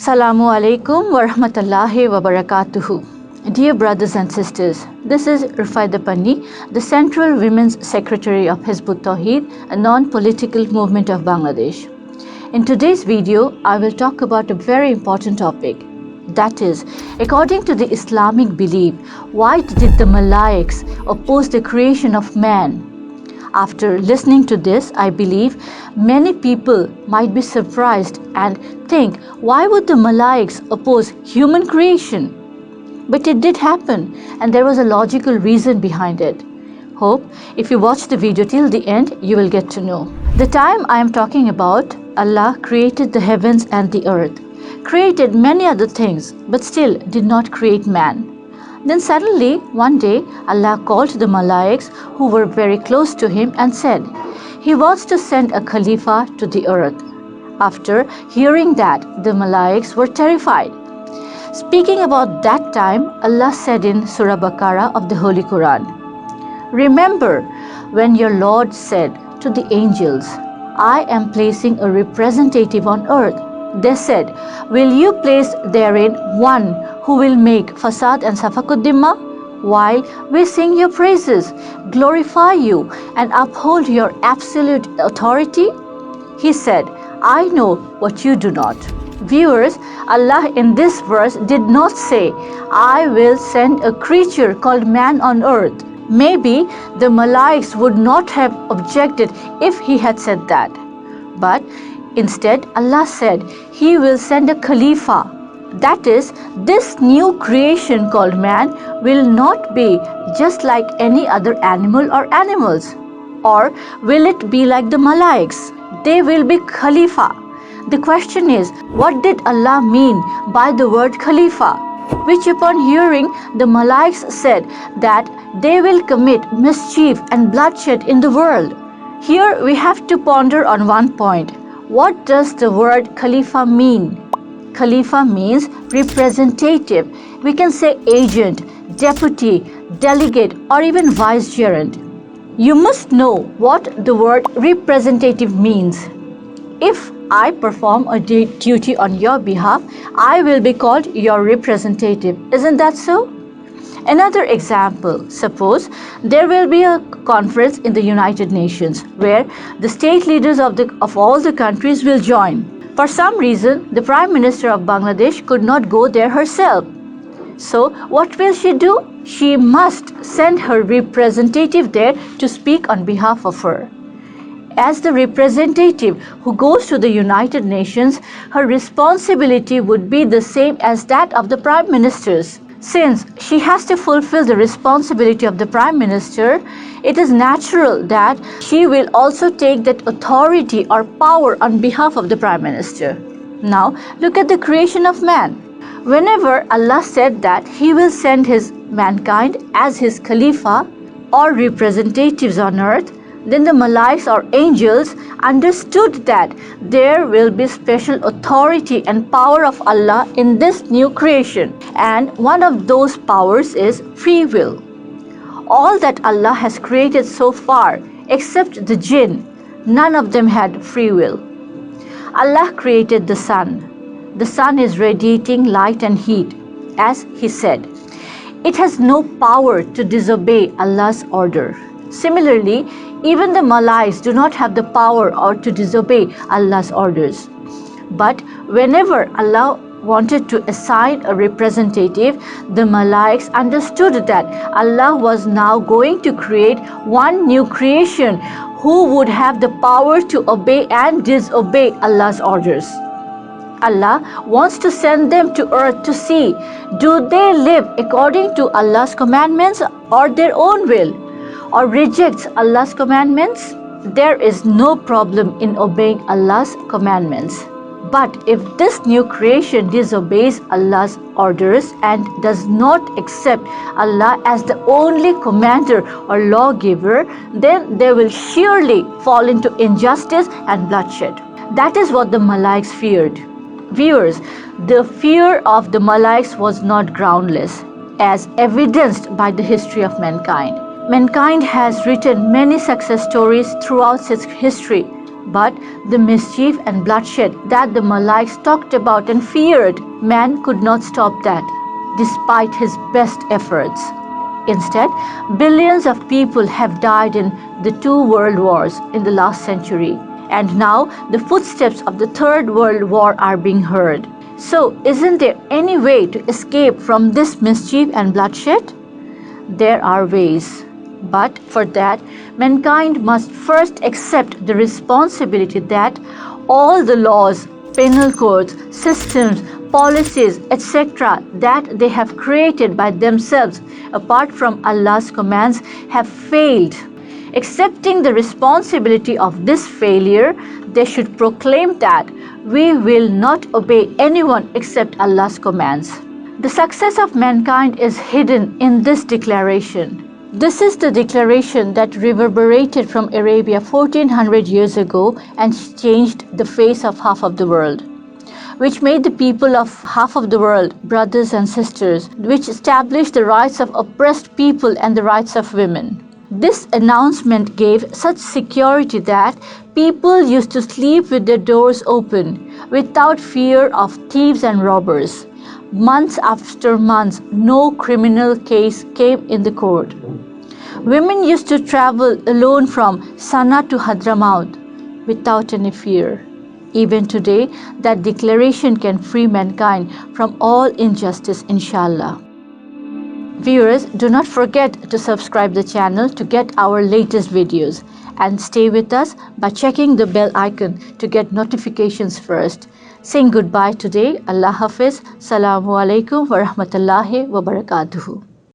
Assalamu alaikum wa rahmatullahi wa barakatuhu. Dear brothers and sisters, this is Rufaida Panni, the Central Women's Secretary of Hezbut Tawheed, a non-political movement of Bangladesh. In today's video, I will talk about a very important topic. That is, according to the Islamic belief, why did the Malaiks oppose the creation of man? After listening to this, I believe many people might be surprised and think, why would the Malaiks oppose human creation? But it did happen, and there was a logical reason behind it. Hope if you watch the video till the end, you will get to know. The time I am talking about, Allah created the heavens and the earth, created many other things, but still did not create man. Then suddenly, one day, Allah called the Malaiks who were very close to him and said, He wants to send a Khalifa to the earth. After hearing that, the Malaiks were terrified. Speaking about that time, Allah said in Surah Baqarah of the Holy Quran, Remember when your Lord said to the angels, I am placing a representative on earth. They said, Will you place therein one who will make fasad and safakuddimma? While we sing your praises, glorify you, and uphold your absolute authority? He said, I know what you do not. Viewers, Allah in this verse did not say, I will send a creature called man on earth. Maybe the Malaiks would not have objected if he had said that. But instead, Allah said, He will send a Khalifa. That is, this new creation called man will not be just like any other animal or animals. Or will it be like the Malaiks? They will be Khalifa. The question is, what did Allah mean by the word Khalifa? Which upon hearing, the Malaiks said that they will commit mischief and bloodshed in the world. Here we have to ponder on one point. What does the word Khalifa mean? Khalifa means representative. We can say agent, deputy, delegate, or even vicegerent. You must know what the word representative means. If I perform a duty on your behalf, I will be called your representative. Isn't that so? Another example, suppose there will be a conference in the United Nations where the state leaders of all the countries will join. For some reason, the Prime Minister of Bangladesh could not go there herself. So what will she do? She must send her representative there to speak on behalf of her. As the representative who goes to the United Nations, her responsibility would be the same as that of the Prime Minister's. Since she has to fulfill the responsibility of the Prime Minister, it is natural that she will also take that authority or power on behalf of the Prime Minister. Now, look at the creation of man. Whenever Allah said that He will send His mankind as His Khalifa or representatives on earth, then the Malaiks or angels understood that there will be special authority and power of Allah in this new creation. And one of those powers is free will. All that Allah has created so far, except the jinn, none of them had free will. Allah created the sun. The sun is radiating light and heat, as He said. It has no power to disobey Allah's order. Similarly, even the Malaiks do not have the power or to disobey Allah's orders. But whenever Allah wanted to assign a representative, the Malaiks understood that Allah was now going to create one new creation who would have the power to obey and disobey Allah's orders. Allah wants to send them to earth to see, do they live according to Allah's commandments or their own will? Or rejects Allah's commandments? There is no problem in obeying Allah's commandments. But if this new creation disobeys Allah's orders and does not accept Allah as the only commander or lawgiver, then they will surely fall into injustice and bloodshed. That is what the Malaiks feared. Viewers, the fear of the Malaiks was not groundless, as evidenced by the history of mankind. Mankind has written many success stories throughout its history, But the mischief and bloodshed that the Malaikas talked about and feared, man could not stop that, despite his best efforts. Instead, billions of people have died in the two world wars in the last century, and now the footsteps of the Third World War are being heard. So, isn't there any way to escape from this mischief and bloodshed? There are ways. But for that, mankind must first accept the responsibility that all the laws, penal codes, systems, policies, etc., that they have created by themselves apart from Allah's commands have failed. Accepting the responsibility of this failure, they should proclaim that we will not obey anyone except Allah's commands. The success of mankind is hidden in this declaration. This is the declaration that reverberated from Arabia 1400 years ago and changed the face of half of the world, which made the people of half of the world brothers and sisters, which established the rights of oppressed people and the rights of women. This announcement gave such security that people used to sleep with their doors open without fear of thieves and robbers. Months after months, no criminal case came in the court. Women used to travel alone from Sana to Hadramaut without any fear. Even today, that declaration can free mankind from all injustice, inshallah. Viewers, do not forget to subscribe the channel to get our latest videos, and stay with us by checking the bell icon to get notifications first. Saying goodbye today. Allah Hafiz. Assalamu alaikum wa rahmatullahi wa barakatuhu.